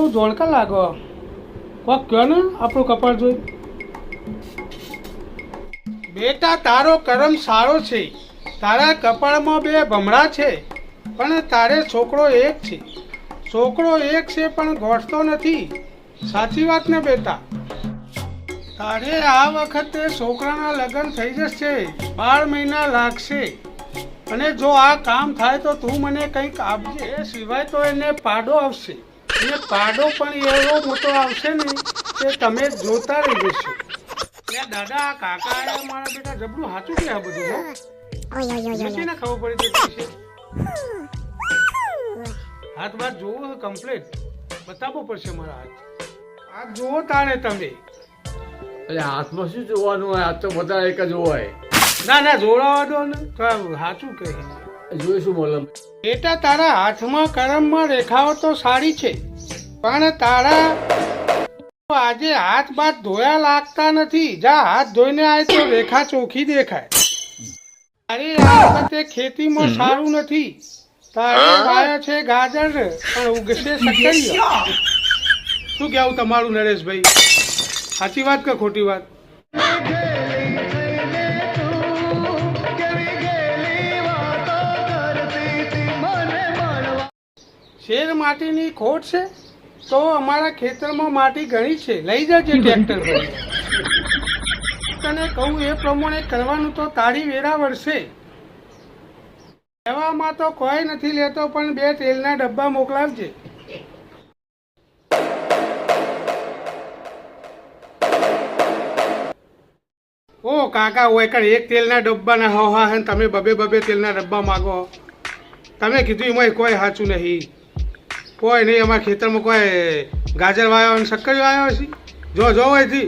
બહુ જોડકા લાગો. કોક કહો ને આપણું કપાળ જોઈ. બેટા તારો કરમ સારો છે. તારા કપાળમાં બે ભમરા છે, પણ તારે છોકરો એક છે. છોકરો એક છે પણ ગોઠતો નથી. સાચી વાત ને બેટા? તારે આ વખતે છોકરાના લગ્ન થઈ જશે. 12 મહિના લાગશે. અને જો આ કામ થાય તો તું મને કંઈક આપજે. એ સિવાય તો એને પાડો આવશે. અને પાડો પણ એવો મોટો આવશે ને કે તમે જોતા રહી જશો. દાદા આ કાકા આયા મારા બેટા જબરું સાચું કે આ બધું નથી ને ખબર પડી છે. હાથ બાદ જોવો કમ્પ્લીટ બતાવવો પડશે મારા હાથ. હાથ જોવો તારે તમે. એટલે હાથમાં શું જોવાનું હોય? હાથ તો બધા એક જ હોય. ના ના જોડાવા દો ને તો સાચું કહે. જોઈશું મોલમ. બેટા તારા હાથમાં કરમમાં રેખાઓ તો સારી છે, પણ તારા આજે હાથ બાદ ધોયા લાગતા નથી. જા હાથ ધોઈને આય તો રેખા ચોખ્ખી દેખાય. અરે આ વખતે ખેતીમાં સારું નથી. તારે વાયો છે ગાજર પણ ઉગશે સક્કરિયા. શું કહેવું તમારું નરેશભાઈ? સાચી વાત કે ખોટી વાત? શેર માટીની ખોટ છે તો અમારા ખેતરમાં માટી ઘણી છે. લઈ જજે ટ્રેક્ટર પર. તને કહું એ પ્રમાણે કરવાનું તો તારી વેરા વળશે. લેવામાં તો કોઈ નથી લેતો, પણ 2 તેલના ડબ્બા મોકલાવજે. ઓ કાકા હોય કર 1 તેલના ડબ્બાના હા હે તમે બબે તેલના ડબ્બા માગો. તમે કીધું એમાં કોઈ સાચું નહીં. કોઈ નહીં. અમારા ખેતરમાં કોઈ ગાજર વાયો અને શક્કર વાયો હશે. જો અહીંથી